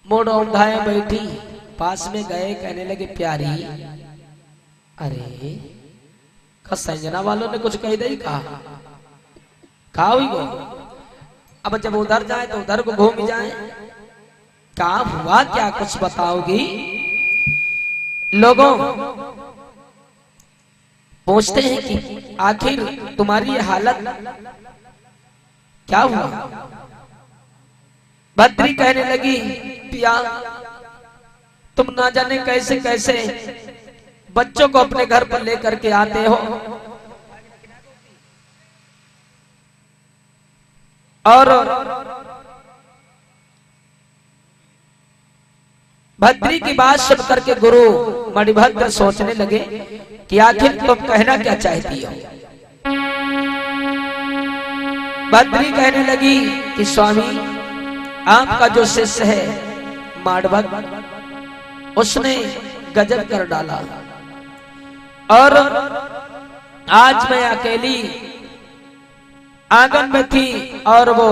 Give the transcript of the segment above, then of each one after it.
मोड़ औंधाए बैठी, पास में गए, कहने लगे प्यारी, अरे का संजना वालों ने कुछ कह दे कहा हुई गो। अब जब उधर जाए तो उधर को घूम जाए, क्या हुआ, क्या कुछ बताओगी? लोगों पूछते हैं कि आखिर तुम्हारी ये हालत क्या हुआ? बद्री कहने लगी, पिया तुम ना जाने कैसे कैसे बच्चों को अपने घर पर लेकर के आते हो, और भद्री की बात सुन करके गुरु मणिभद्र सोचने लगे कि आखिर तुम कहना क्या चाहती हो। भद्री कहने लगी कि स्वामी, आपका जो शिष्य है माड़भग, उसने गजब कर डाला, और आज मैं अकेली आंगन में थी और वो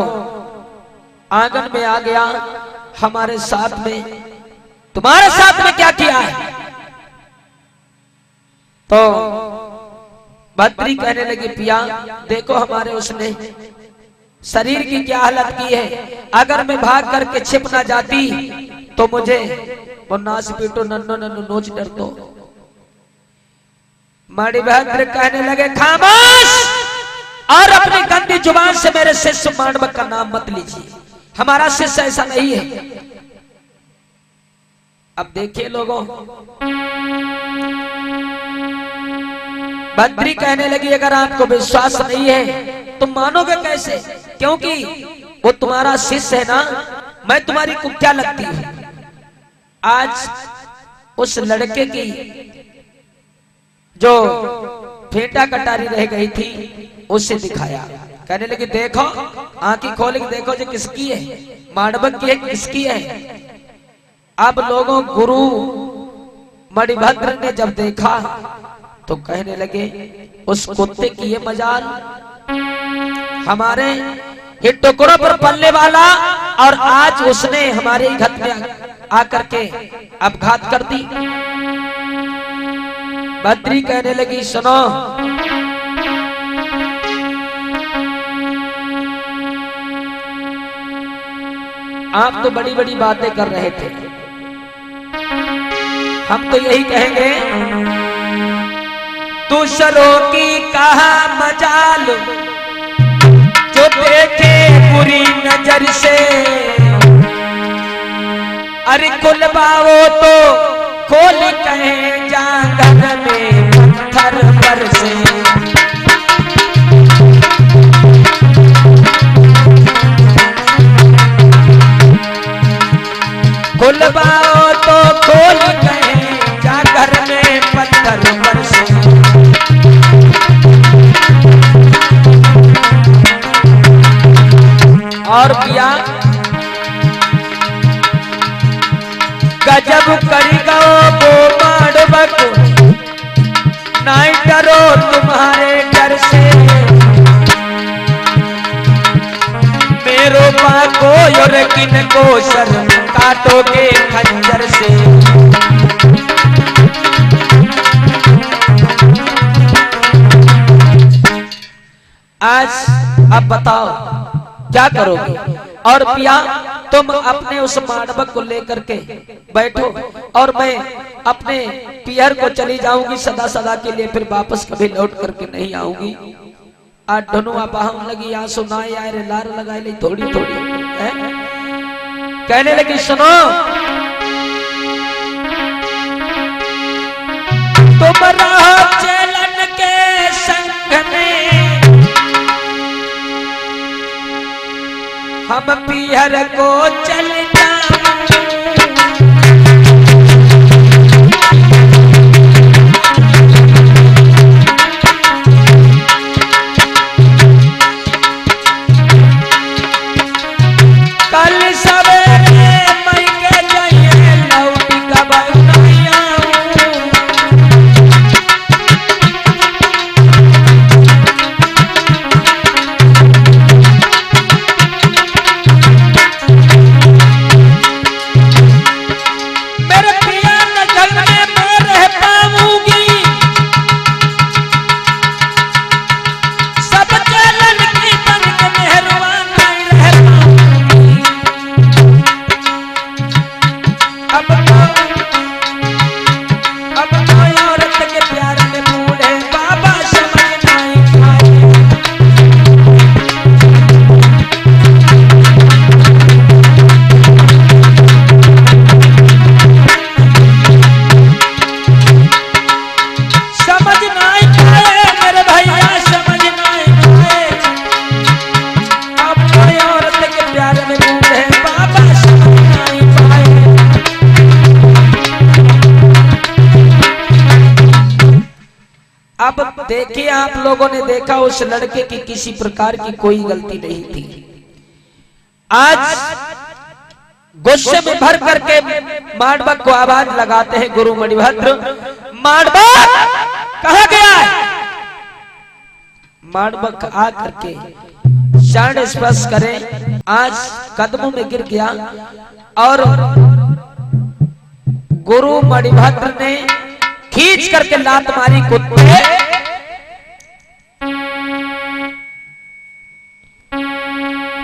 आंगन में आ गया हमारे साथ में। तुम्हारे साथ में क्या किया है? तो भद्री कहने लगी, पिया देखो हमारे उसने शरीर की क्या हालत की है। अगर मैं भाग करके छिप ना जाती तो मुझे वो नाच पीटो, नन्नो नन्नो नोच डर दो। मणिभद्र कहने लगे, खामोश, और अपनी गंदी जुबान से मेरे शिष्य मांडवक का नाम मत लीजिए, हमारा शिष्य ऐसा नहीं है। अब देखिए लोगों, बद्री कहने लगी, अगर आपको विश्वास नहीं है तुम मानोगे कैसे? क्योंकि वो तुम्हारा शिष्य है ना, मैं तुम्हारी कुत्या लगती हूं। आज उस लड़के की जो फेंटा कटारी रह गई थी उसे दिखाया। कहने लगी, देखो, आंखें खोल के देखो जो किसकी है, मांडवक की है, किसकी है। अब लोगों गुरु मणिभद्र ने जब देखा तो कहने लगे, उस कुत्ते की ये मजाल, हमारे ये टुकड़ों पर पलने वाला, और आज उसने हमारे घर में आकर के अपघात कर दी। बद्री कहने लगी, सुनो, आप तो बड़ी बड़ी बातें कर रहे थे, हम तो यही कहेंगे, दूसरों की कहा मजाल, जो देखे बुरी नजर से, अरे कुलबाओ तो खोल कहे जांगर में पत्थर पर से। कुलबाओ तो खोल कहे जांगर में पत्थर पर से। और किया गजब करी गो वो मांडवक, नहीं डरो तुम्हारे डर से, मेरो पाको और किन को सर काटोगे खंजर से। आज अब बताओ क्या करोगे? और पिया तुम अपने उस मांडवक को लेकर के बैठो, और मैं अपने पियर को चली जाऊंगी सदा सदा के लिए, फिर वापस कभी लौट करके नहीं आऊंगी। आज धनुआ बाहम लगी आंसू नाई आए रे लार लगाए ली थोड़ी थोड़ी है? कहने लगी, सुनो, तुम रहो चलन के संग में, हम पियर को चल कल सवेरे मई के जाइए लौटी कब नहीं आऊं। अब देखिए, आप लोगों ने देखा उस लड़के की किसी प्रकार की कोई गलती नहीं थी। आज गुस्से में भर करके मांडवक को आवाज लगाते हैं गुरु मणिभद्र, मांडवक कहाँ गया है? मांडवक आ करके चरण स्पर्श करें, आज कदमों में गिर गया और गुरु मणिभद्र ने खींच करके लात मारी कुत्ते।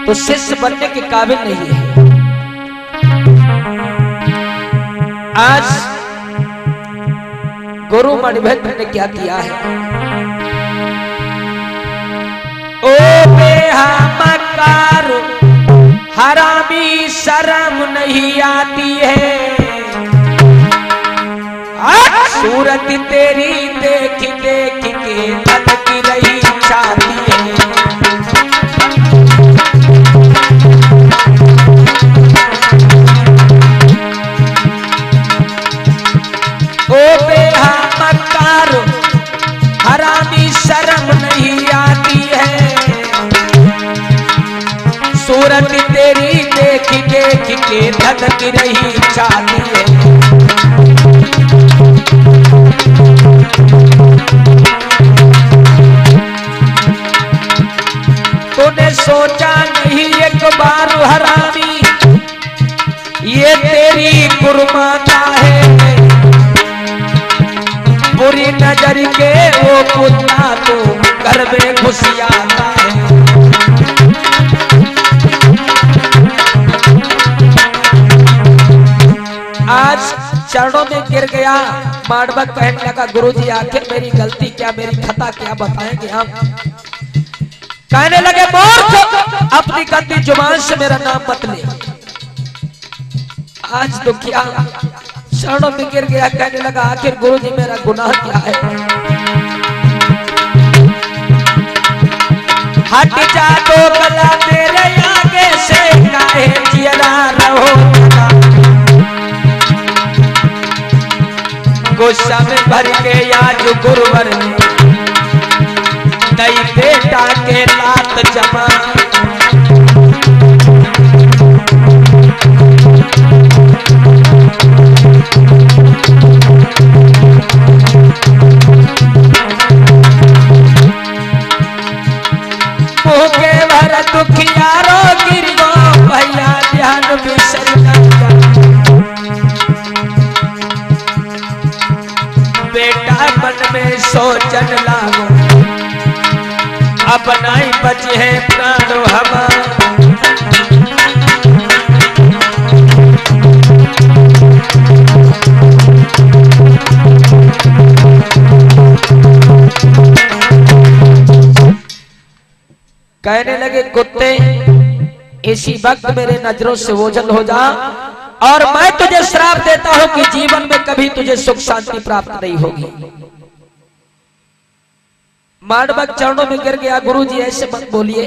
तो शिष्य बनने के काबिल नहीं है। आज गुरु मणिभद्र ने क्या किया है? ओ बेहमकार हरामी, शर्म नहीं आती है, सूरत तेरी देख देख के धड़की रही छाती है। ओ बेहमकार हरामी, शर्म नहीं आती है, सूरत तेरी देख देख के धड़की रही छाती है। तूने सोचा नहीं एक बार हरामी, ये तेरी गुरुमाता है, बुरी नजर के वो पुतला तो घर में घुस आता है। आज चरणों में गिर गया मांडवक, कहने लगा गुरुजी आखिर मेरी गलती क्या, मेरी खता क्या, बताएंगे हम? कहने लगे मूर्ख, अपनी गंदी जुबान से मेरा नाम मत ले। आज तो क्या, चरणों में गिर गया, कहने लगा आखिर गुरुजी मेरा गुनाह क्या है? हट जा दो गला तेरे आगे से, काहे जियरा रहो गुस्सा में भर के आज गुरुवर ने दई बेटा के लात जमा। मुँह के भर दुखियारो गिर गो भैया, ध्यान बिसर जा। बेटा मन में सोचन लागो, अब नहीं बचे है प्राण हमारा। कहने लगे कुत्ते, इसी वक्त मेरे नजरों से ओझल हो जा और मैं तुझे श्राप देता हूं कि जीवन में कभी तुझे सुख शांति प्राप्त नहीं होगी। मांडवक चरणों में गिर गया, गुरुजी ऐसे मत बोलिए,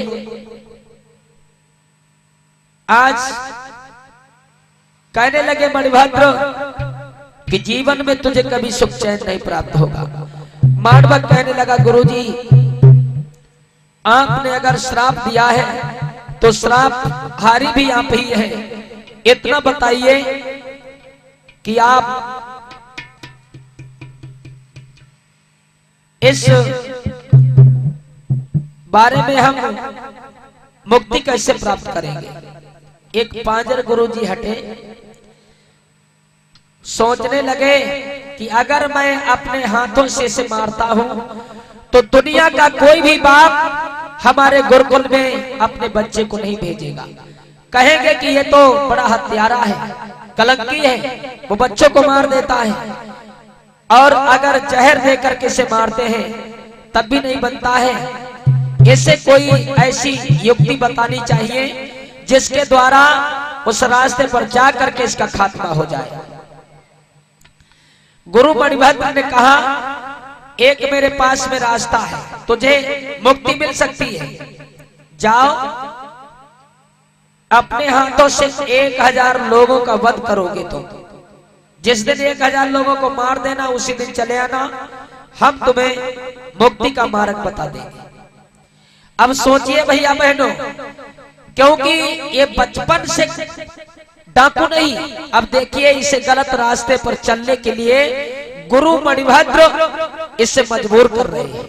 आज कहने लगे मणिभद्र कि जीवन में तुझे कभी सुख चैन नहीं प्राप्त होगा। मांडवक कहने लगा गुरुजी आपने अगर श्राप दिया है तो श्राप हारी भी आप ही है, इतना बताइए कि आप इस बारे में हम मुक्ति कैसे प्राप्त करेंगे। एक पांजर गुरुजी हटे, सोचने लगे कि अगर मैं अपने हाथों से इसे मारता हूं तो दुनिया का कोई भी बाप हमारे गुरुकुल में अपने बच्चे को नहीं भेजेगा, कहेंगे कि ये तो बड़ा हत्यारा है, कलंकी है, वो बच्चों को मार देता है। और अगर जहर देकर के इसे मारते हैं तब भी नहीं बनता है, इसे कोई ऐसी युक्ति बतानी चाहिए जिसके द्वारा उस रास्ते पर जाकर के इसका खात्मा हो जाए। गुरु मणिभद्र ने कहा एक मेरे पास में रास्ता है, तुझे मुक्ति मिल सकती है, जाओ अपने हाथों से 1000 लोगों का वध करोगे तो जिस दिन 1000 लोगों को मार देना उसी दिन चले आना हम तुम्हें मुक्ति का मार्ग बता देंगे। अब सोचिए भैया बहनों, क्योंकि ये बचपन से डाकू नहीं, अब देखिए इसे गलत रास्ते पर चलने के लिए गुरु मणिभद्र इसे मजबूर कर रहे हैं।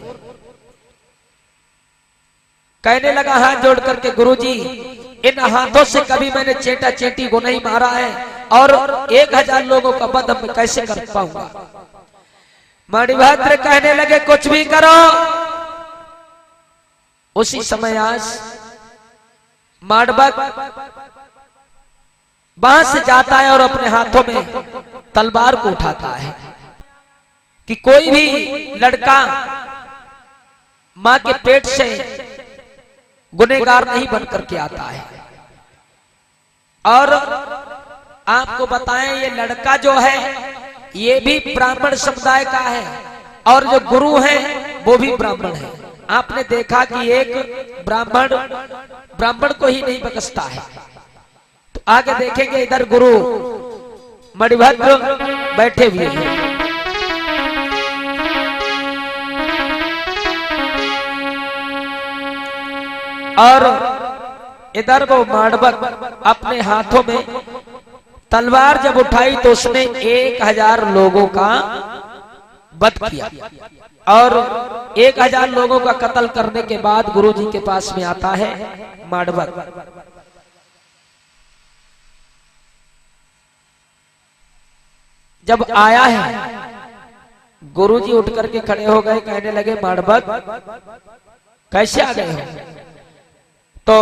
कहने लगा हाथ जोड़ करके, गुरुजी इन हाथों से कभी मैंने चेटा चेटी को नहीं मारा है और 1000 लोगों का वध मैं कैसे कर पाऊंगा। मणिभद्र कहने लगे कुछ भी करो। उसी समय आज मांडवक वहां से जाता है और अपने हाथों में तलवार को उठाता है कि कोई भी लड़का मां के पेट से गुनहगार नहीं बन करके आता है। और आपको बताएं, ये लड़का जो है ये भी ब्राह्मण समुदाय का है और जो गुरु है वो भी ब्राह्मण है। आपने देखा कि एक ब्राह्मण को ही नहीं बकसता है। तो आगे देखेंगे, इधर गुरु मणिभद्र बैठे हुए हैं और इधर वो मांडवक अपने हाथों में तलवार जब उठाई तो उसने 1000 लोगों का वध किया और 1000 लोगों का कत्ल करने के बाद गुरुजी के पास में आता है मांडवक। जब आया है गुरुजी उठ करके खड़े हो गए, कहने लगे मांडवक कैसे आ गए हो। तो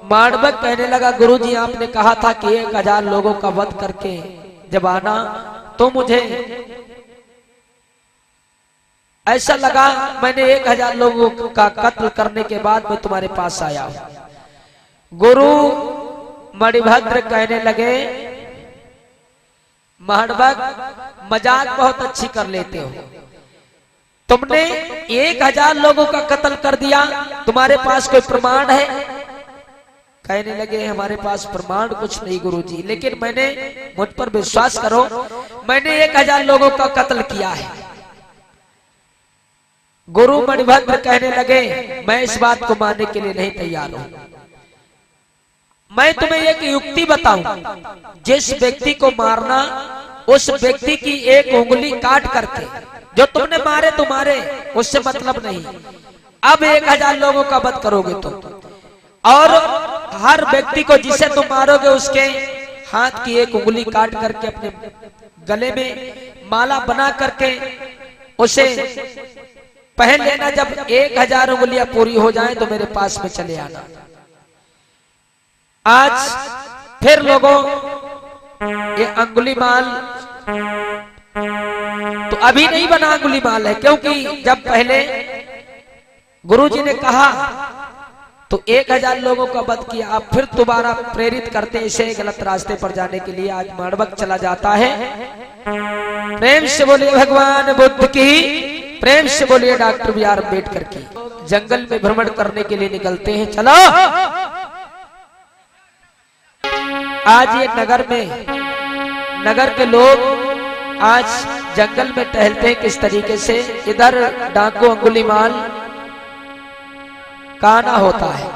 मांडवक कहने लगा, गुरुजी आपने कहा था कि 1000 लोगों का वध करके जब आना, तो मुझे ऐसा लगा मैंने 1000 लोगों का कत्ल करने के बाद मैं तुम्हारे पास आया हूं। गुरु मणिभद्र कहने लगे, मांडवक मजाक बहुत अच्छी कर लेते हो, तुमने 1000 लोगों का कत्ल कर दिया, तुम्हारे पास कोई प्रमाण है। कहने लगे हमारे पास प्रमाण कुछ नहीं गुरुजी, लेकिन मैंने मुझ पर विश्वास करो, मैंने 1000 लोगों का कत्ल किया है। गुरु मणिभद्र कहने लगे मैं इस बात को मानने के लिए नहीं तैयार हूं। मैं तुम्हें एक युक्ति बताऊं, जिस व्यक्ति को मारना उस व्यक्ति की एक उंगली काट करके, जो तुमने मारे तुम्हारे उससे मतलब नहीं, अब 1000 लोगों का वध करोगे तुम, और हर व्यक्ति को जिसे तुम मारोगे उसके हाथ की एक उंगली काट करके अपने गले में माला बना करके उसे पहन लेना। जब 1000 उंगलियां पूरी हो जाएं तो मेरे पास में चले आना। आज फिर लोगों ये अंगुलीमाल तो अभी नहीं बना अंगुलीमाल है, क्योंकि जब पहले गुरुजी ने कहा तो 1000 लोगों का वध किया, अब फिर दोबारा प्रेरित करते इसे गलत रास्ते पर जाने के लिए। आज मांडवक चला जाता है। प्रेम से बोलिए भगवान बुद्ध की, प्रेम से बोलिए डॉक्टर बी.आर. अम्बेडकर की। जंगल में भ्रमण करने के लिए निकलते हैं। चलो आज ये नगर के लोग आज जंगल में टहलते हैं किस तरीके से। इधर डाकू अंगुलीमाल काना होता है।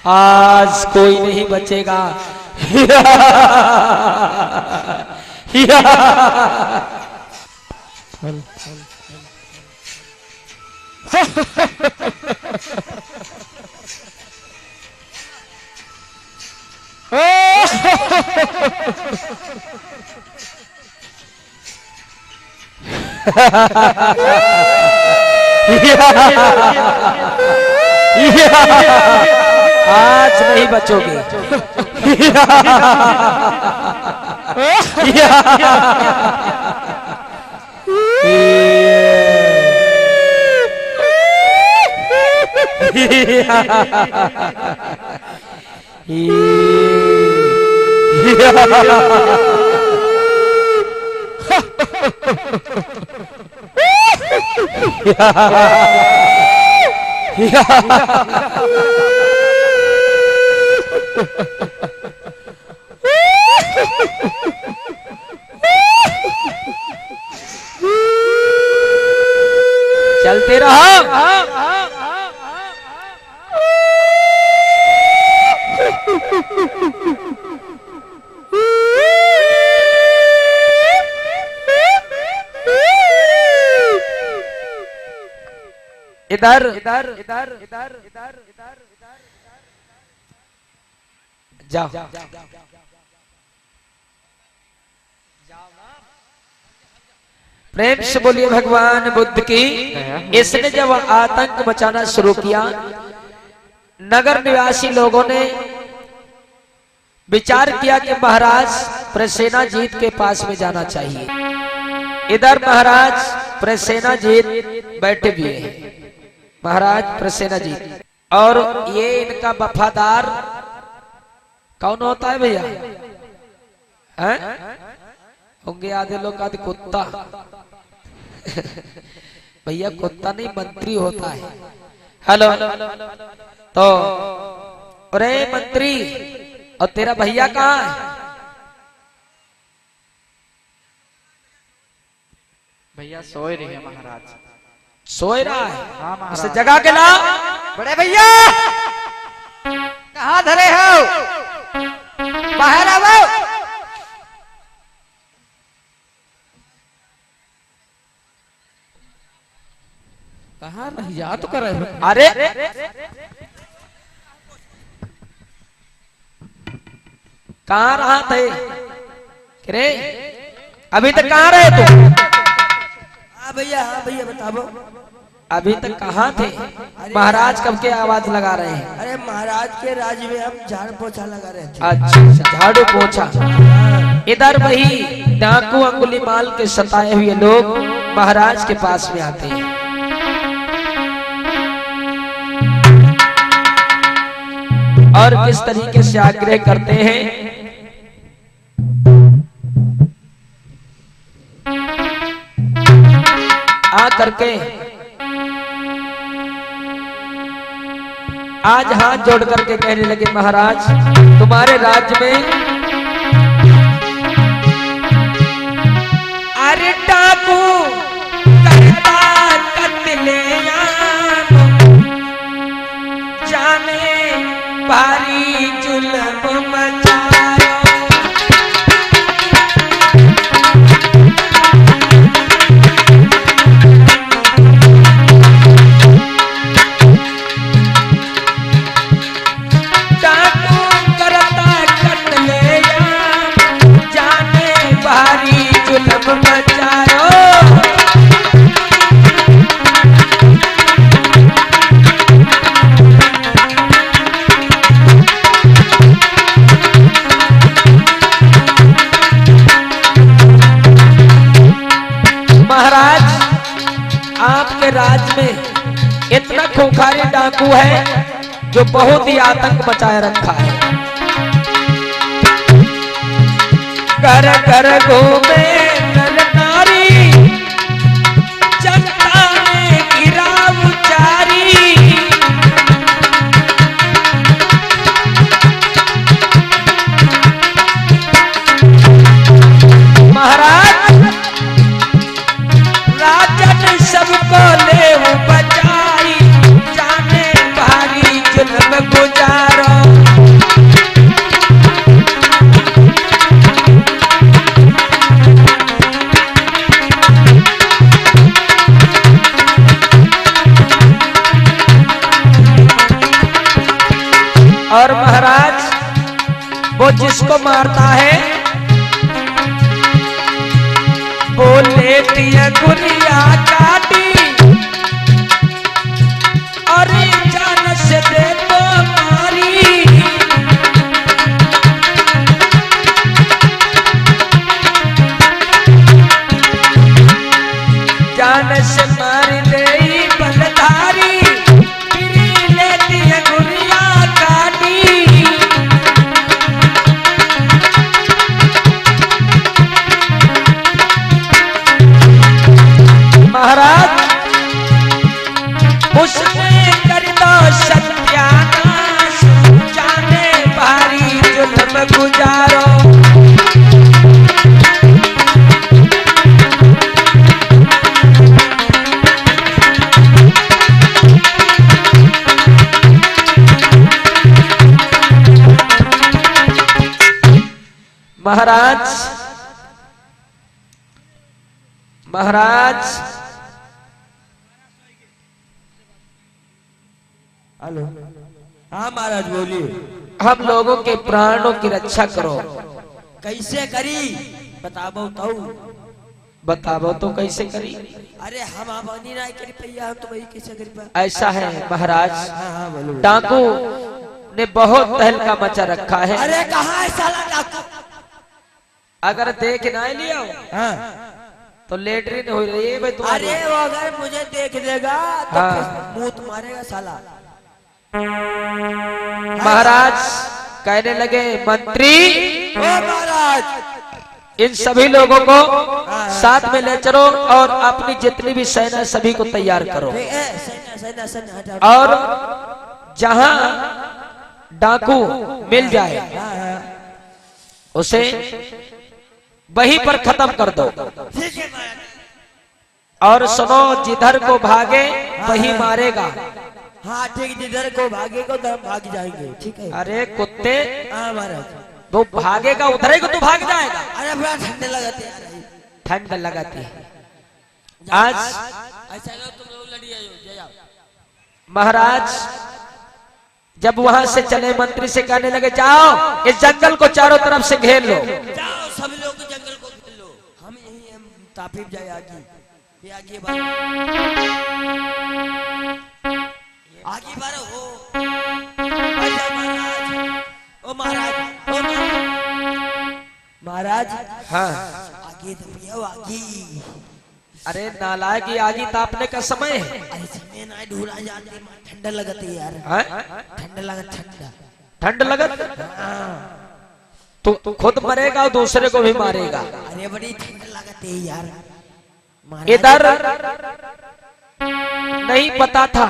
आज कोई नहीं बचेगा। आज नहीं बचोगे। चलते रहो। इधर इधर इधर इधर इधर इधर जाओ प्रेम से बोलिए भगवान बुद्ध की। इसने जब आतंक मचाना शुरू किया, नगर निवासी लोगों ने विचार किया कि महाराज प्रसेनाजीत के पास में जाना चाहिए। इधर महाराज प्रसेनाजीत बैठे हुए हैं, महाराज प्रसेनाजीत, और ये इनका वफादार कौन होता है भैया? होंगे आधे लोग आधे कुत्ता। भैया कुत्ता नहीं, मंत्री होता है। हेलो, तो अरे मंत्री, और तेरा भैया कहाँ है? भैया सोए रहे हैं महाराज। सोए रहा है? हाँ महाराज। उसे जगा के लाओ। बड़े भैया कहाँ धरे हो? बाहर आओ। कहाँ याद तो कर रहे हो? अरे कहाँ रहा थे? रे अभी तक कहाँ रहे तुम? हाँ भैया बताओ। अभी तक कहाँ थे? महाराज कब के आवाज लगा रहे हैं? अरे महाराज के राज में हम झाड़ पोछा लगा रहे थे। अच्छा, झाड़ू पोछा। इधर वही डाकू अंगुलीमाल के सताए हुए लोग महाराज के पास में आते हैं। और किस तरीके से आग्रह करते हैं? आ करके आज हाथ जोड़ करके कहने लगे, महाराज तुम्हारे राज्य में अरे डाकू करता कत्लेआम, जाने भारी जुल्म मचायो। डाकू करता कत्लेआम, जाने भारी जुल्म मचायो। महाराज आपके राज्य में इतना खूंखारी डाकू है जो बहुत ही आतंक मचाए रखा है। कर कर घूमे नर नारी, जनता ने गिराव जारी। महाराज राजन सबको ले बचाई, जाने भारी जुल्म गुजारो। और महाराज वो जिसको मारता है वो लेती है गुरिया काटी, और जान से दे तो मारी। जान से मार दे बलधारी, फिर लेती है गुरिया काटी। महाराज उसने कर महाराज महाराज हेलो। हाँ महाराज बोलिए। हम लोगों के प्राणों की रक्षा करो। कैसे करी बताबो तो। बताओ तो कैसे करी। अरे हम आबानी ना करी भैया, हम तो वही कैसे करी पा। ऐसा है महाराज, हाँ हाँ बोलो। डाकू ने बहुत तहलका मचा रखा है। अरे कहाँ है साला डाकू? अगर देख ना लिया हाँ। तो लेटरिन हो रही है भाई तुम्हारी। अरे वो अगर मुझे देख लेगा तो हाँ। मुंह तुम्हारेगा साला। महाराज कहने लगे मंत्री ओ महाराज, इन सभी लोगों को साथ में ले चलो और अपनी जितनी भी सेना सभी को तैयार करो। सेना सेना सेना हटाओ। और जहां डाकू मिल जाए हाँ हाँ उसे वहीं पर खत्म कर दो। ठीक है महाराज। और सुनो, जिधर को भागे वही मारेगा। हाँ ठीक, जिधर को भागेगा तो हम भाग जाएंगे। ठीक है। अरे कुत्ते, हाँ महाराज। वो भागेगा उधर ही को तू भाग जाएगा। अरे बड़ा ठंडे लगाते हैं। ठंड लगाती है। आज ऐसा लो तुम लोग लड़ी आयो जाओ। महाराज जब वहां से चले मंत्री से कहने लगे जाओ इस जंगल को चारों तरफ से घेर लो। जाओ सभी लोग जंगल को घेर लो। हम यही हम तापीब जाए आगे। ये आगे बार आगे बार हो। अच्छा महाराज, ओ महाराज, ओ महाराज। हाँ। आगे तो पियो आगे। अरे नालायक, ये आगी तापने का समय है। अरे समय ना ढूंढा जाते, ठंडा लगती है यार। हाँ? ठंडा लगा ठंडा। ठंड लगत तू खुद मरेगा और दूसरे को भी मारेगा। अरे बड़ी ठंड लगती है यार। इधर नहीं पता था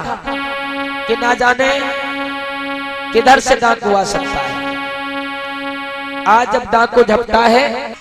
कि ना जाने किधर से डाकू आ सकता है। आज जब डाकू झपटा है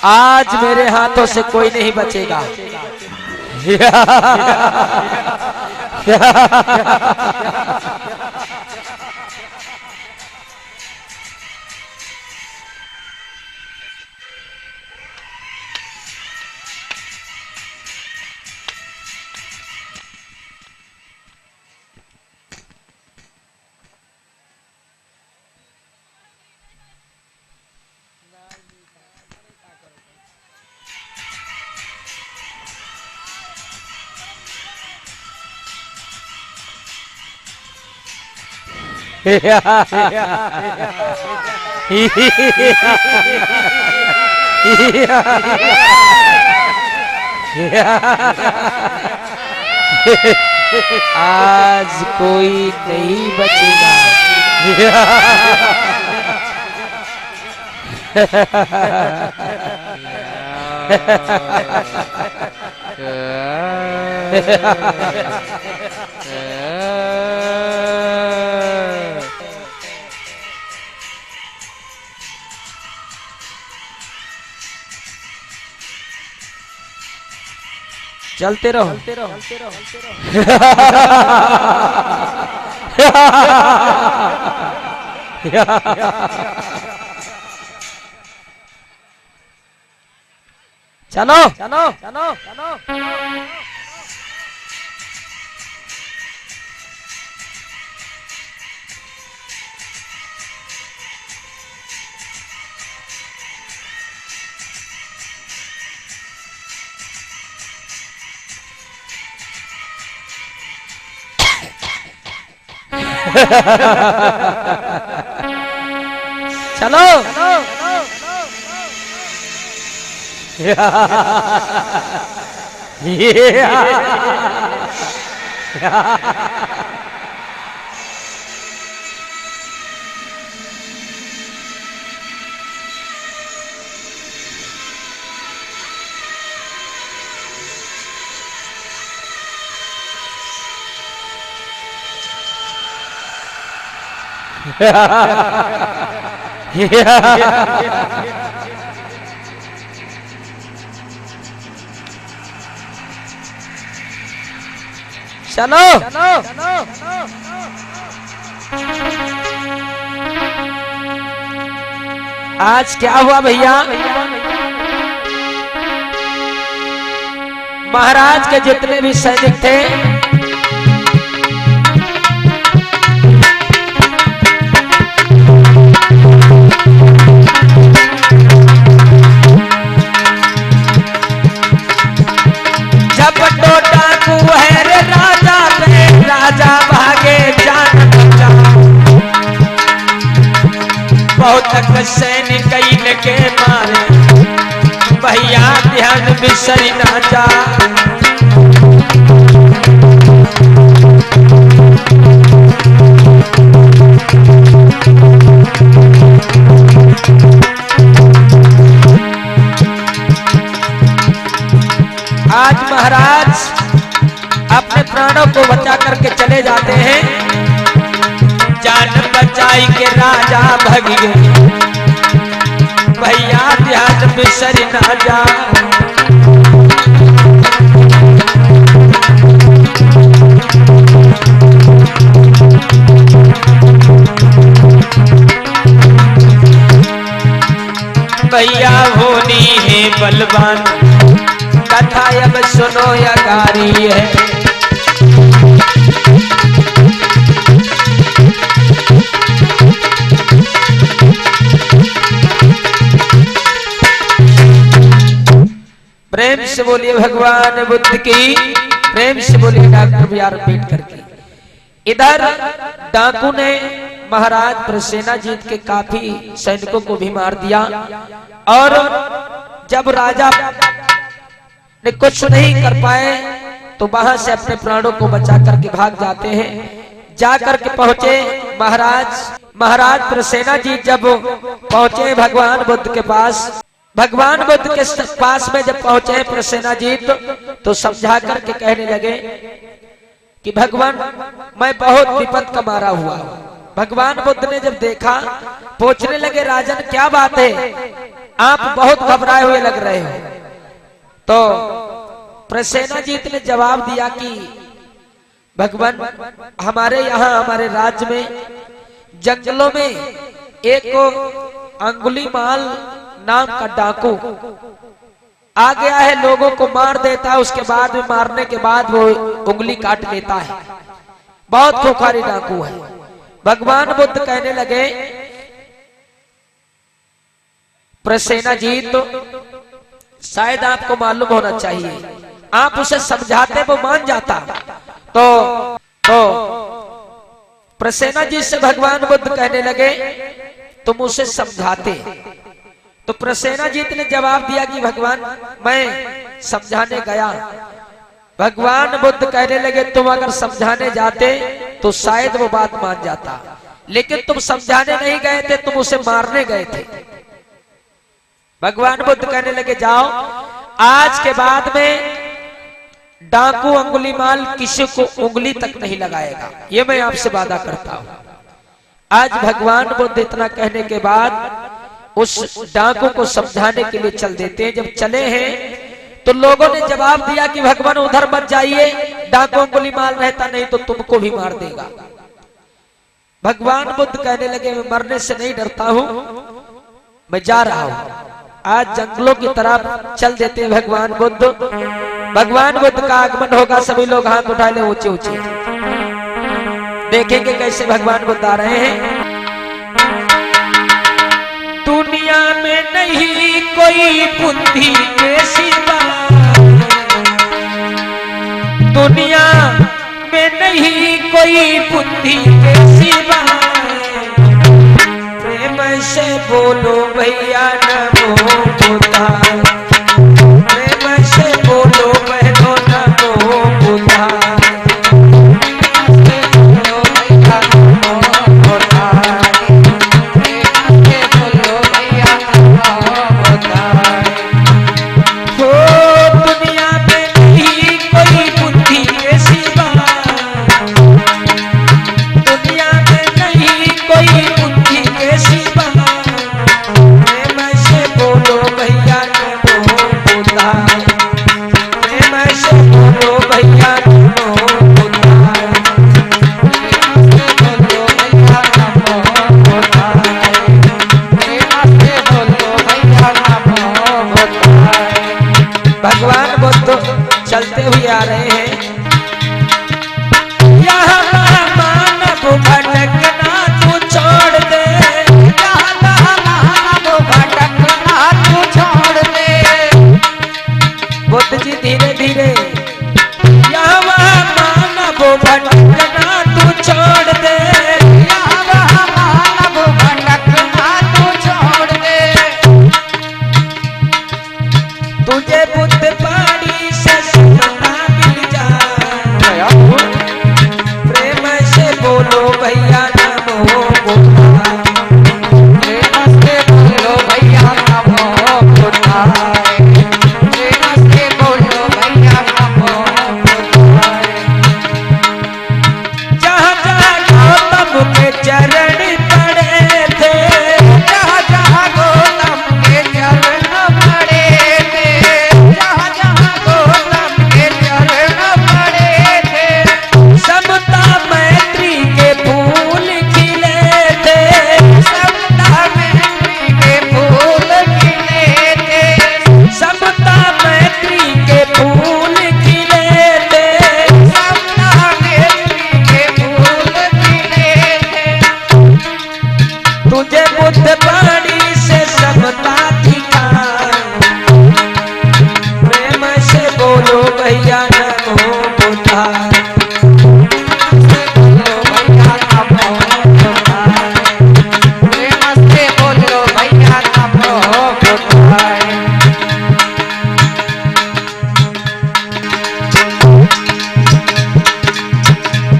आज मेरे हाथों से कोई नहीं बचेगा। आज कोई नहीं बचेगा। चलते रहो। चलो चलो चलो चलो। चलो चलो आज क्या हुआ भैया, महाराज के जितने भी सैनिक थे जब टोटा कुहर राजा पे राजा भागे जान बचा, बहुत सैनिक के मारे भैया ध्यान बिसरी ना जा। आज महाराज अपने प्राणों को बचा करके चले जाते हैं, जान बचाई के राजा भग गए भैया ध्यान बिसर ना जा। भैया होनी है बलवान, कथा अब सुनो या गारी है। प्रेम से बोलिए भगवान बुद्ध की, प्रेम से बोलिए डॉक्टर बी आर अम्बेडकर की। इधर डाकू ने महाराज प्रसेनाजीत के काफी सैनिकों को भी मार दिया और जब राजा ने कुछ नहीं कर पाए तो वहां से अपने प्राणों को बचा करके भाग जाते हैं। जाकर के पहुंचे महाराज प्रसेनाजीत जब पहुंचे भगवान बुद्ध के पास, भगवान बुद्ध के पास में जब पहुंचे प्रसेनाजीत तो समझा करके कहने लगे कि भगवान मैं बहुत विपद का मारा हुआ। भगवान बुद्ध ने जब देखा पूछने लगे राजन क्या बात है, आप बहुत घबराए हुए लग रहे हो। तो प्रसेनाजीत ने जवाब दिया कि भगवान हमारे यहाँ हमारे राज्य में जंगलों में एक अंगुलीमाल नाम का डाकू आ गया है, लोगों को मार देता है, उसके बाद में मारने के बाद वो उंगली काट लेता है, बहुत खूंखारी डाकू है। भगवान बुद्ध कहने लगे प्रसेनाजीत शायद आपको मालूम होना चाहिए, आप उसे समझाते वो मान जाता। तो प्रसेनाजीत से भगवान बुद्ध कहने लगे तुम उसे समझाते। तो प्रसेनाजीत ने जवाब दिया कि भगवान मैं समझाने गया। भगवान बुद्ध कहने लगे तुम अगर समझाने जाते तो शायद वो बात मान जाता, लेकिन तुम समझाने नहीं गए थे, तुम उसे मारने गए थे। भगवान बुद्ध कहने लगे जाओ आज के बाद में डाकू अंगुलीमाल किसी को उंगली तक नहीं लगाएगा, ये मैं आपसे वादा करता हूं। आज भगवान बुद्ध इतना कहने के बाद उस डाकू को समझाने के लिए चल देते हैं। जब चले हैं तो लोगों ने जवाब दिया कि भगवान उधर मत जाइए, डाकू अंगुलीमाल रहता नहीं तो तुमको भी मार देगा। भगवान बुद्ध कहने लगे मैं मरने से नहीं डरता हूं, मैं जा रहा हूं। आज जंगलों की तरफ चल देते हैं भगवान बुद्ध। भगवान बुद्ध का आगमन होगा, सभी लोग हाथ उठा ले ऊंचे ऊंचे, देखेंगे कैसे भगवान बुद्ध आ रहे हैं। दुनिया में नहीं कोई बुद्धि के सिवा, दुनिया में नहीं कोई बुद्धि के सिवा, प्रेम से बोलो भैया नमो बुद्धाय, प्रेम से बोलो बहनों नमो बुद्धाय। कोई चलते हुए आ रहे हैं। यहाँ मानव भटकना तू छोड़ दे, भटकना तू छोड़ दे। बुद्ध जी धीरे धीरे यहाँ मानव भटकना तू छोड़ दे, मानव भटकना तू छोड़ दे। तुझे बुद्ध पानी से सुनना मिल जाए, प्रेम से बोलो भैया नमो बुद्धाय, प्रेम से बोलो भैया नमो बुद्धाय, प्रेम से बोलो भैया नमो बुद्धाय। जहाँ जहाँ गौतम के चरण पड़े थे, जहाँ जहाँ गौतम के चरण पड़े थे, जहाँ जहाँ गौतम के चरण पड़े थे, समता मैत्री के फूल खिले थे, समता मैत्री के फूल खिले थे, समता मैत्री के फूल खिले थे, समता मैत्री के फूल खिले थे। तुझे बुद्ध पानी से समता दिखाए, प्रेम से बोलो भैया नमो बुद्धाय, बोलो भैया नमो बुद्धाय, प्रेम से बोलो भैया नमो बुद्धाय।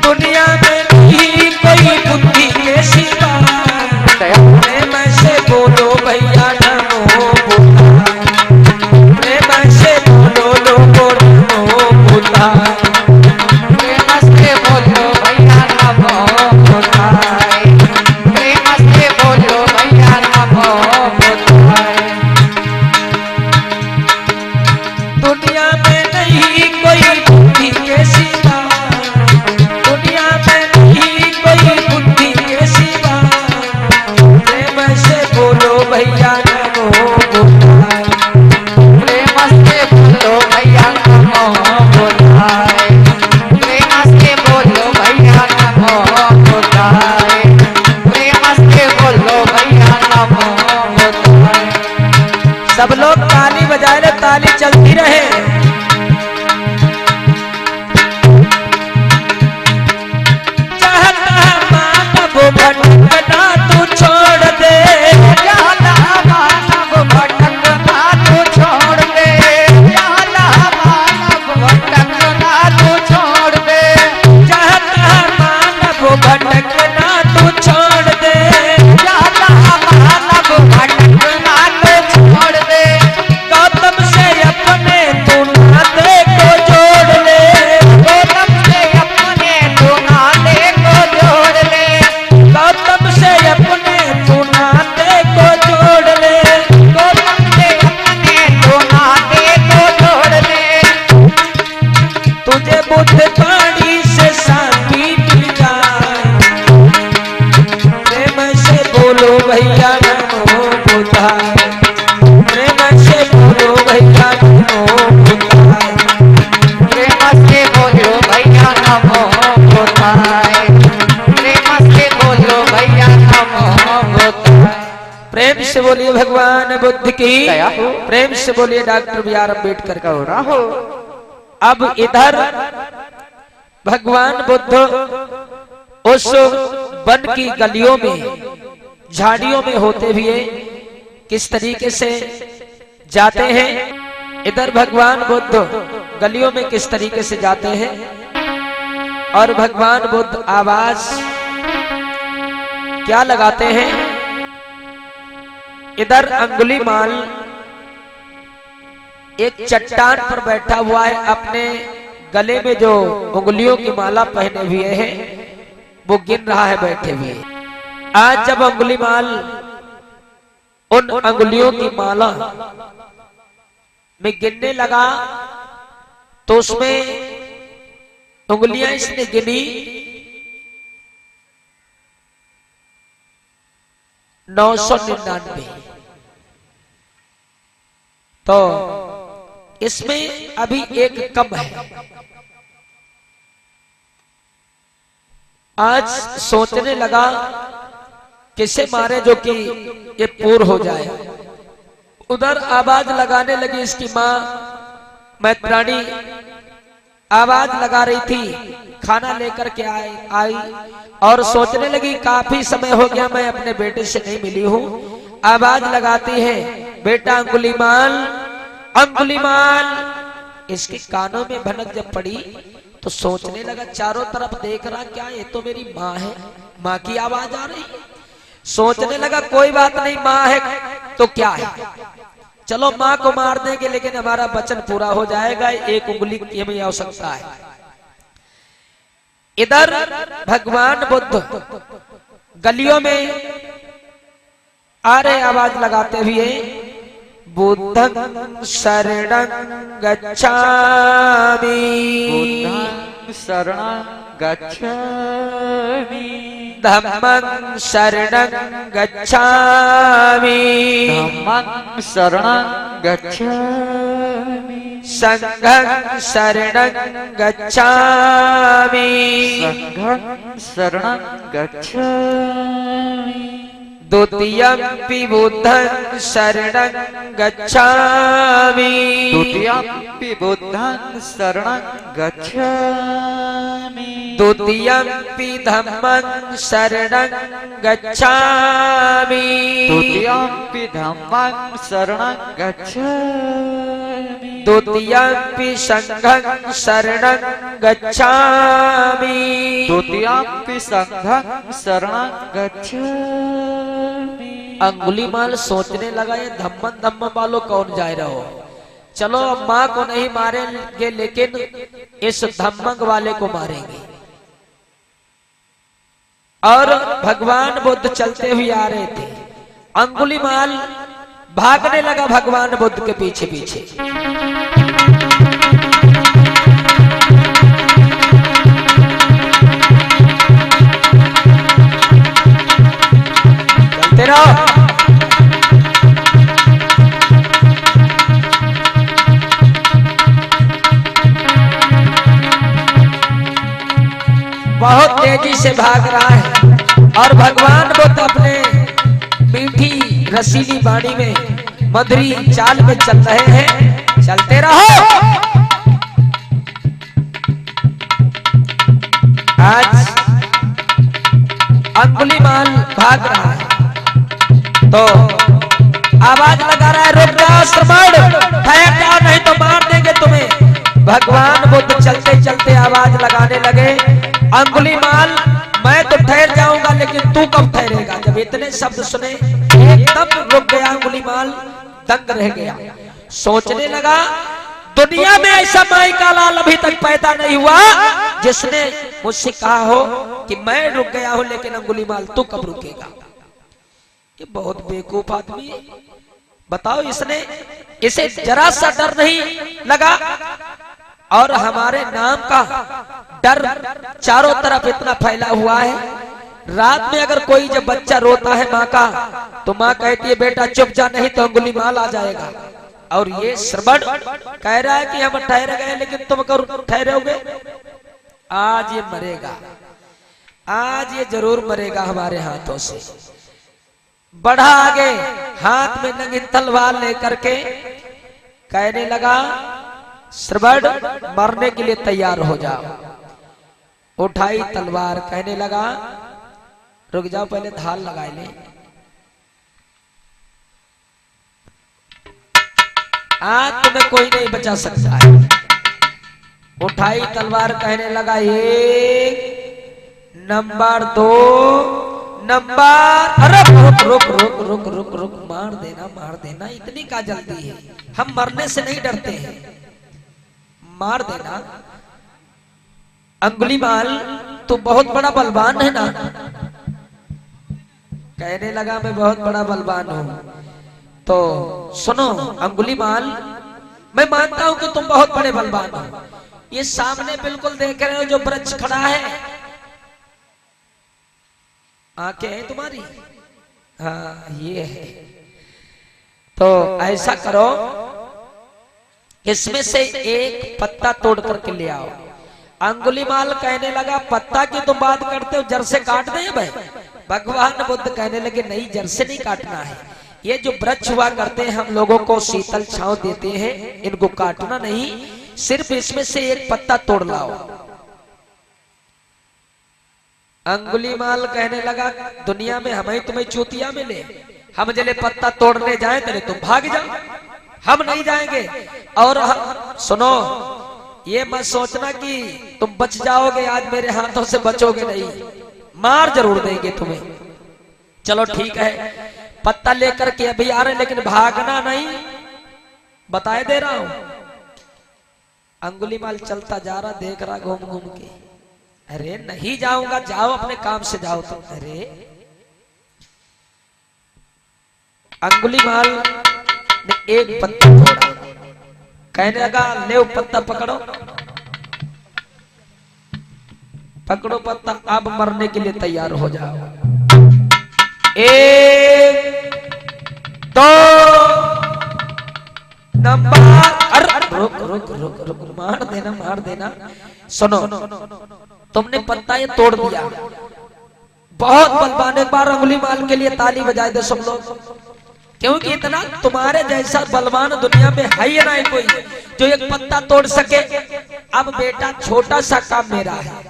दुनिया में नहीं कोई बुद्धि के सिवा, प्रेम से बोलो भैया नमो बुद्धाय, प्रेम से बोलो लोगो नमो बुद्धाय, प्रेम से बोलो भैया नमो बुद्धाय, प्रेम से बोलो भैया नमो बुद्धाय। दुनिया में नहीं कोई बुद्धि के सिवा, दुनिया में नहीं कोई बुद्धि के सिवा, प्रेम से बोलो भैया नमो बुद्धाय, प्रेम से बोलो भैया नमो बुद्धाय, प्रेम से बोलो भैया नमो बुद्धाय, प्रेम से बोलो भैया नमो बुद्धाय। सब लोग ताली बजाए रहे, ताली चलती रहे। चाहता मानव भटकना तू छोड़ दे, जाना मानव भटकना तू छोड़ दे, जाना मानव भटकना तू छोड़ दे, चाहता मानव भटकना तू छोड़ दे, जाना मानव भटकना तू छोड़ दे। गौतम से अपने तू नाते को जोड़ ले, गौतम से अपने तू नाते को जोड़ ले, गौतम से अपने तू नाते को जोड़ ले, गौतम से अपने तू नाते को जोड़ ले। तुझे बुद्ध पानी से शांति मिल जाए, प्रेम से बोलो भैया नमो बुद्धाय, प्रेम से बोलो भैया नमो बुद्धाय, प्रेम से बोलो भैया नमो बुद्धाय, प्रेम से बोलो भैया नमो बुद्धाय। प्रेम से बोलिए भगवान बुद्ध की, दया हो। प्रेम से बोलिए डॉक्टर बी आर अम्बेडकर का। हो रहा हो। अब इधर भगवान बुद्ध उस वन की गलियों में झाड़ियों में होते हुए किस तरीके से जाते हैं, इधर भगवान बुद्ध गलियों में किस तरीके से जाते हैं, और भगवान बुद्ध आवाज क्या लगाते हैं। इधर अंगुलीमाल एक चट्टान पर बैठा हुआ है, अपने गले में जो उंगलियों की माला पहने हुए है वो गिन रहा है बैठे हुए। आज जब अंगुलीमाल उन अंगुलियों की माला में गिनने लगा तो उसमें उंगलियां इसने गिनी 999। तो इसमें अभी एक कम है। आज सोचने लगा किसे मारे जो कि ये पूर्ण हो जाए। उधर आवाज लगाने लगी इसकी माँ मैत्राणी, आवाज लगा रही थी, खाना लेकर के आई और सोचने लगी काफी समय हो गया मैं अपने बेटे से नहीं मिली हूँ। आवाज लगाती है, बेटा अंगुलीमाल, अंगुलीमाल। इसके कानों में भनक जब पड़ी तो सोचने लगा, चारों तरफ देख रहा, क्या ये तो मेरी माँ है, माँ की आवाज आ रही। सोचने लगा कोई बात नहीं, माँ है तो क्या है, चलो माँ को मार देंगे लेकिन हमारा वचन पूरा हो जाएगा, एक उंगली की हमें आवश्यकता है। इधर भगवान बुद्ध गलियों में आ रहे आवाज लगाते हुए, बुद्धं शरणं गच्छामि, बुद्धं शरणं गच्छामि, धम्मं शरणं गच्छामि, धम्मं शरणं गच्छामि, संघं शरणं गच्छामि, संघं शरणं गच्छामि, द्वितीयंपि बुद्धं शरणं गच्छामि, द्वितीयंपि बुद्धं शरणं गच्छामि, द्वितीयंपि धम्मं शरणं गच्छामि, द्वितीयंपि धम्मं शरणं गच्छामि, द्वितीयंपि संघं शरणं गच्छामि, द्वितीयंपि संघं शरणं गच्छामि। अंगुलीमाल सोचने लगा, ये धम्मन धम्मन वालों कौन जा रहे हो, चलो अब माँ को नहीं मारेंगे लेकिन इस धम्मंग वाले को मारेंगे। और भगवान बुद्ध चलते हुए आ रहे थे, अंगुलीमाल भागने लगा भगवान बुद्ध के पीछे पीछे। चलते रहो। बहुत तेजी से भाग रहा है और भगवान बुद्ध अपने मीठी रसीली वाणी में मधुरी चाल में चल रहे हैं। चलते रहो। आज अंगुलीमाल भाग रहा है तो आवाज लगा रहा है, रुक जाओ श्रमण, ठहर जाओ नहीं तो मार देंगे तुम्हें। भगवान बुद्ध चलते चलते आवाज लगाने लगे, अंगुलीमाल मैं तो ठहर जाऊंगा लेकिन तू कब ठहरेगा। जब इतने शब्द सुने एकदम रुक गया अंगुलीमाल, दंग रह गया। सोचने लगा दुनिया में ऐसा माई का लाल अभी तक पैदा नहीं हुआ जिसने मुझसे कहा हो कि मैं रुक गया हूं लेकिन अंगुलीमाल तू कब रुकेगा। ये बहुत बेवकूफ आदमी है। बताओ इसे जरा सा डर नहीं लगा। और हमारे नाम का डर चारों तरफ इतना फैला हुआ है। रात में अगर कोई जब बच्चा रोता है माँ का तो माँ कहती है बेटा चुप जा नहीं तो अंगुलीमाल आ जाएगा। और ये श्रवण कह रहा है कि हम ठहर गए लेकिन तुम कब ठहरोगे। आज ये मरेगा, आज ये जरूर मरेगा हमारे हाथों से। बढ़ा आगे, हाथ में नंगी तलवार लेकर के कहने लगा श्रवण मरने के लिए तैयार हो जाओ। उठाई तलवार, कहने लगा रुक जाओ पहले धाल लगा ले। आज तुम्हें कोई नहीं बचा सकता है। उठाई तलवार, कहने लगा 1 नंबर 2 नंबर। अरे रुक रुक रुक रुक रुक रुक, मार देना, इतनी का जल्दी है। हम मरने से नहीं डरते हैं, मार देना। अंगुलीमाल तू बहुत बड़ा बलवान है ना। कहने लगा मैं बहुत बड़ा बलवान हूं। तो सुनो अंगुलीमाल, मैं मानता हूं कि तुम बहुत बड़े बलवान हो। ये सामने बिल्कुल देख रहे हो जो वृक्ष खड़ा है, आंखें हैं तुम्हारी, हाँ ये है। तो ऐसा करो इसमें से एक पत्ता तोड़ करके ले आओ। अंगुलीमाल कहने लगा पत्ता की तुम बात करते हो, जड़ से काट दें भाई। भगवान बुद्ध कहने लगे नहीं, जड़ से नहीं काटना है। ये जो वृक्ष हुआ करते हैं हम लोगों को शीतल छांव देते हैं, इनको काटना नहीं, सिर्फ इसमें से एक पत्ता तोड़ लाओ। अंगुलीमाल कहने लगा दुनिया में हमें तुम्हें चूतिया मिले, हम जले पत्ता तोड़ने जाए तेरे तुम भाग जाओ, हम नहीं जाएंगे। और सुनो, ये मत सोचना कि तुम बच जाओगे, आज मेरे हाथों से बचोगे नहीं, मार जरूर देंगे तुम्हें। चलो ठीक है, पत्ता लेकर के अभी आ रहे, लेकिन भागना नहीं, बताए दे रहा हूं। अंगुलीमाल चलता जा रहा, देख रहा घूम घूम के, अरे नहीं जाऊंगा, जाओ अपने काम से जाओ तुम। अरे अंगुलीमाल ने एक पत्ता तोड़ा, कहने लगा ले वो पत्ता पकड़ो, पकड़ो पत्ता, अब मरने के लिए तैयार हो जाओ। 1 2 नंबर, अरे रुक रुक रुक रुक, मार देना मार देना। सुनो, तुमने पत्ता ये तोड़ दिया, बहुत बलवान। एक बार अंगुलीमाल के लिए ताली बजाए दे सब लोग, क्योंकि इतना तुम्हारे जैसा बलवान दुनिया में है ही नहीं कोई जो एक पत्ता तोड़ सके। अब बेटा छोटा सा काम मेरा है,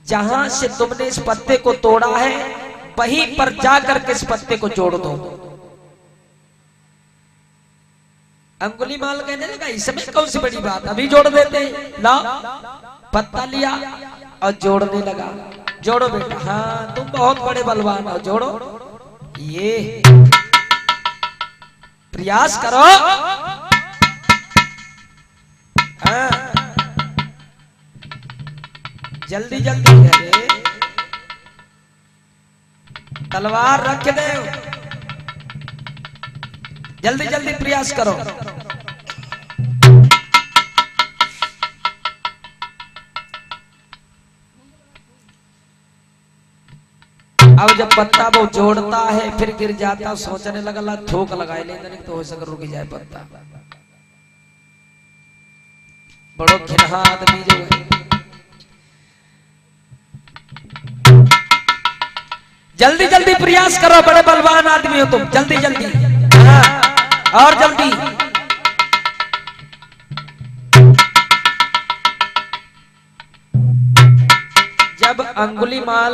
जहां से तुमने इस पत्ते को तोड़ा है वहीं पर जाकर के इस पत्ते को जोड़ दो। अंगुलीमाल कहने लगा इसमें कौन सी बड़ी बात, अभी जोड़ देते। लाओ, पत्ता लिया और जोड़ने लगा। जोड़ो बेटा, हाँ तुम बहुत बड़े बलवान हो, जोड़ो, ये प्रयास करो। हाँ जल्दी जल्दी, अरे तलवार रख दे, जल्दी जल्दी प्रयास करो। अब जब पत्ता वो जोड़ता है फिर गिर जाता, सोचने लगा थोक लगाए लेंगे नहीं तो हो सके रुक जाए पत्ता। बड़ो खिनहा आदमी जो है, जल्दी जल्दी प्रयास करो, बड़े बलवान आदमी हो तुम, जल्दी जल्दी, हाँ और जल्दी। जब अंगुलीमाल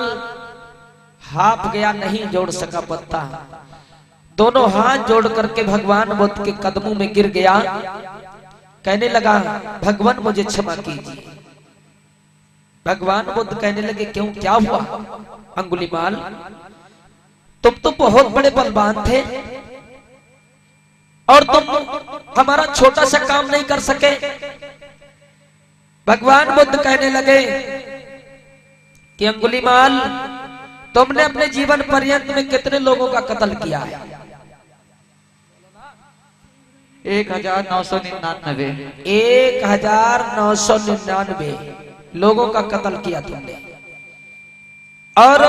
हाफ गया, नहीं जोड़ सका पत्ता, दोनों हाथ जोड़ करके भगवान बुद्ध के कदमों में गिर गया, कहने लगा भगवान मुझे क्षमा कीजिए। भगवान बुद्ध कहने लगे क्यों, क्या हुआ? अंगुलीमाल तुम तो बहुत बड़े बलवान थे और तुम हमारा छोटा सा काम नहीं कर सके। भगवान बुद्ध कहने लगे कि अंगुलीमाल तुमने अपने जीवन पर्यंत में कितने लोगों का कत्ल किया है? 1999। 1999 लोगों का कत्ल किया तुमने। और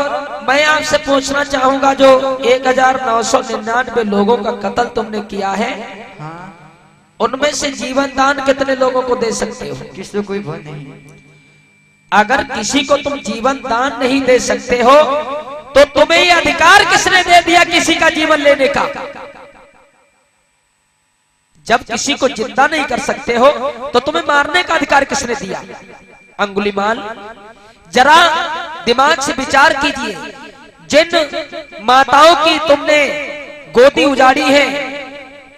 मैं आपसे पूछना चाहूंगा, जो 1999 लोगों का कत्ल तुमने किया है, हाँ। उनमें से जीवन दान कितने लोगों को दे सकते हो? किसी कोई भय नहीं। अगर किसी को तुम जीवन दान नहीं दे सकते हो तो तुम्हें यह अधिकार किसने दे दिया किसी का जीवन लेने का? जब किसी को जिंदा नहीं कर सकते हो तो तुम्हें मारने का अधिकार किसने दिया? अंगुलीमाल जरा दिमाग से विचार कीजिए, जिन माताओं की तुमने गोदी उजाड़ी है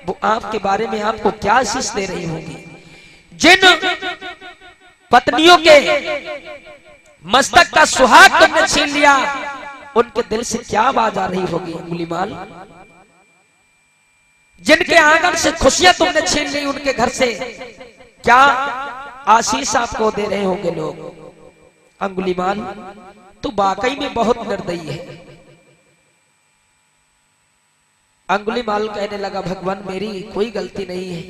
वो आपके बारे में आपको क्या आशीष दे रही होगी? जिन पत्नियों के मस्तक का सुहाग तुमने छीन लिया उनके दिल से क्या आवाज आ रही होगी? अंगुलीमाल जिनके आंगन से खुशियां तुमने छीन ली उनके घर से क्या आशीष आपको दे रहे होंगे लोग? अंगुलीमाल तो वाकई में बहुत निर्दयी है। अंगुलीमाल कहने लगा भगवान मेरी कोई गलती नहीं है,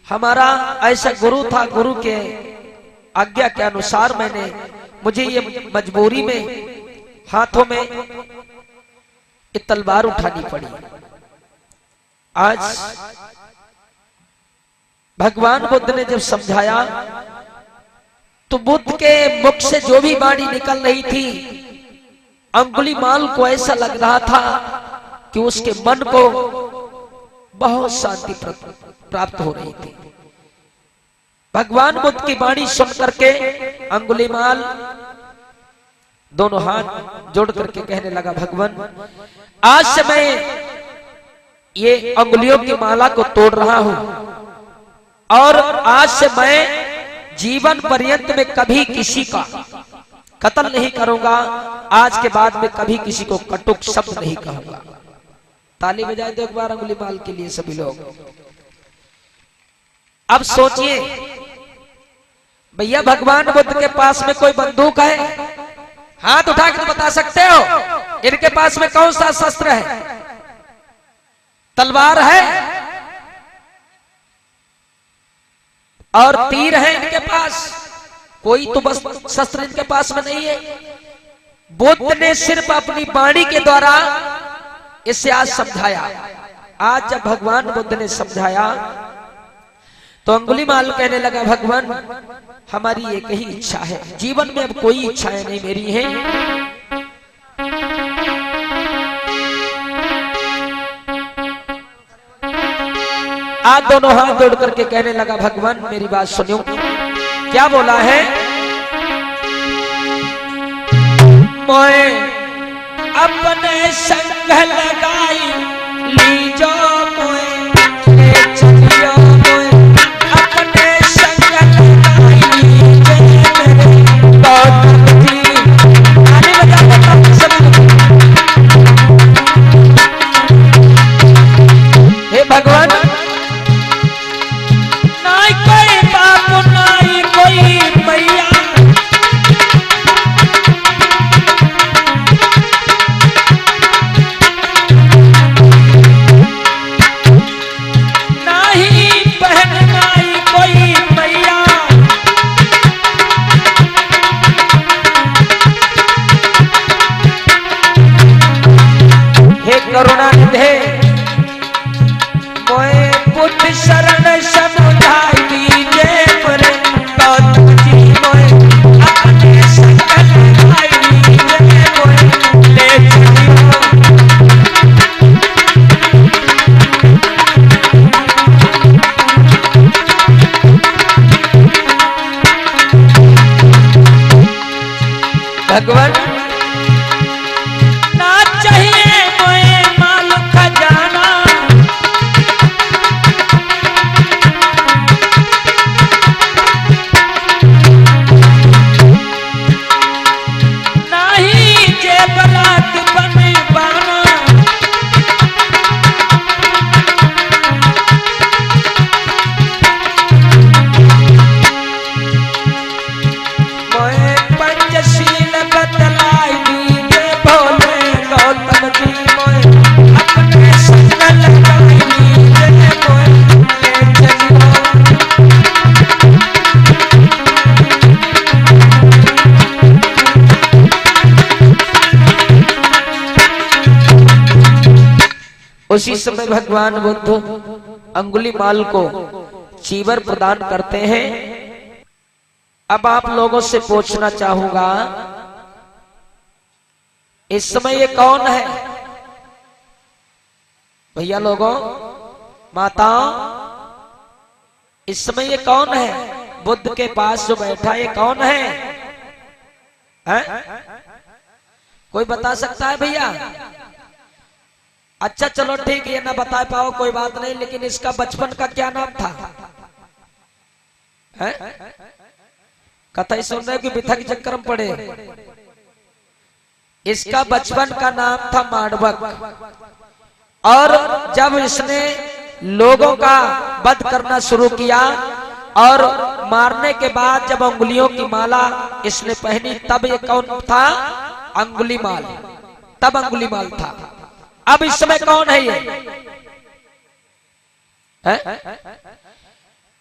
हमारा ऐसा गुरु था, गुरु के आज्ञा के अनुसार मुझे ये मजबूरी में हाथों में ये तलवार उठानी पड़ी। आज भगवान बुद्ध ने जब समझाया तो बुद्ध के मुख से जो भी वाणी निकल रही थी, अंगुलीमाल को ऐसा लग रहा था कि उसके मन को बहुत शांति प्राप्त हो रही थी। भगवान बुद्ध की वाणी सुन करके अंगुलीमाल दोनों हाथ जोड़ करके कहने लगा, भगवान आज से मैं ये अंगुलियों की माला को तोड़ रहा हूं और आज से मैं जीवन पर्यंत में कभी किसी का कत्ल नहीं करूंगा। आज के बाद में कभी किसी को कटुक शब्द नहीं कहूंगा। ताली बजाए दो एक बार अंगुलीमाल के लिए सभी लोग। अब सोचिए भैया, भगवान बुद्ध के पास में कोई बंदूक है? हाथ उठा के बता सकते हो इनके पास में कौन सा शस्त्र है? तलवार है और तीर है इनके पास, कोई तो बस शस्त्र इनके पास में नहीं है। बुद्ध ने सिर्फ अपनी वाणी के द्वारा इसे आज समझाया। आज जब भगवान बुद्ध ने समझाया तो अंगुलीमाल कहने लगा, भगवान हमारी एक ही इच्छा है, जीवन में अब कोई इच्छाएं नहीं मेरी हैं। आज दोनों हाथ जोड़ करके कहने लगा, भगवान मेरी बात सुनियो। क्या बोला है? मोए अपने संग लगाई लीजो, मोए चलियो, मोए अपने संग लगाई लीजे मेरे गौतम जी। आने लगा हे भगवान, नाई कोई बाप नाई कोई मैया, नाही बहन नाई कोई मैया, हे करुणा निधे मोए बुद्ध शरण समुझाई दीजे मोरे गौतम जी। मोए अपने संग लगाई दीजे मोए ले चलियो। भगवान ना चाहिए मोए माल खजाना, नाही जेवरात बनवाना, मोए पंचशील बतलाई दीजे भोले गौतम जी। मोए अपने संग लगाई दीजे मोए ले चलियो। उसी समय भगवान बुद्ध अंगुलीमाल को चीवर प्रदान करते हैं। अब आप लोगों से पूछना चाहूंगा, इस समय ये कौन है? भैया लोगों, माताओं, इस समय ये कौन है? बुद्ध के पास जो बैठा ये कौन है? कोई बता सकता है भैया? अच्छा चलो ठीक है, ना बता पाओ कोई बात नहीं, लेकिन इसका बचपन का क्या नाम था? कथा सुन रहे कि बिथक चक्कर में पड़े? इसका बचपन का नाम था मांडवक। और जब इसने लोगों का वध करना शुरू किया और मारने के बाद जब अंगुलियों की माला इसने पहनी, तब ये कौन था? अंगुलीमाल। तब अंगुलीमाल था। अब इस समय कौन है ये?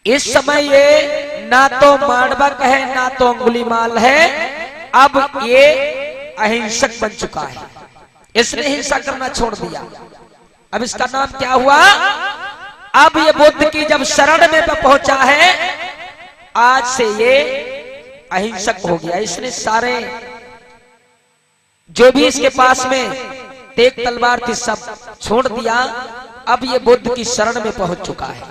इस समय ये ना तो मांडवक है ना तो अंगुलीमाल है। अब ये अहिंसक बन चुका है, इसने हिंसा करना छोड़ दिया। अब इसका नाम क्या हुआ? अब ये बुद्ध की जब शरण में पहुंचा है, आज से ये अहिंसक हो गया। इसने सारे जो भी इसके पास में तेग तलवार थी सब छोड़ दिया। अब ये बुद्ध की शरण में पहुंच चुका है।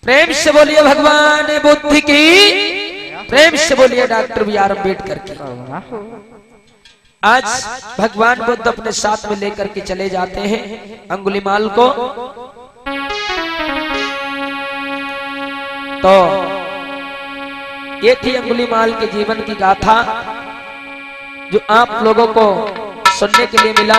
प्रेम से बोलिए भगवान बुद्ध की, प्रेम से बोलिए डॉक्टर बी.आर. अम्बेडकर की। आज भगवान बुद्ध अपने साथ में लेकर के चले जाते हैं अंगुलीमाल को। तो ये थी अंगुलीमाल के जीवन की गाथा जो आप लोगों को सुनने के लिए मिला।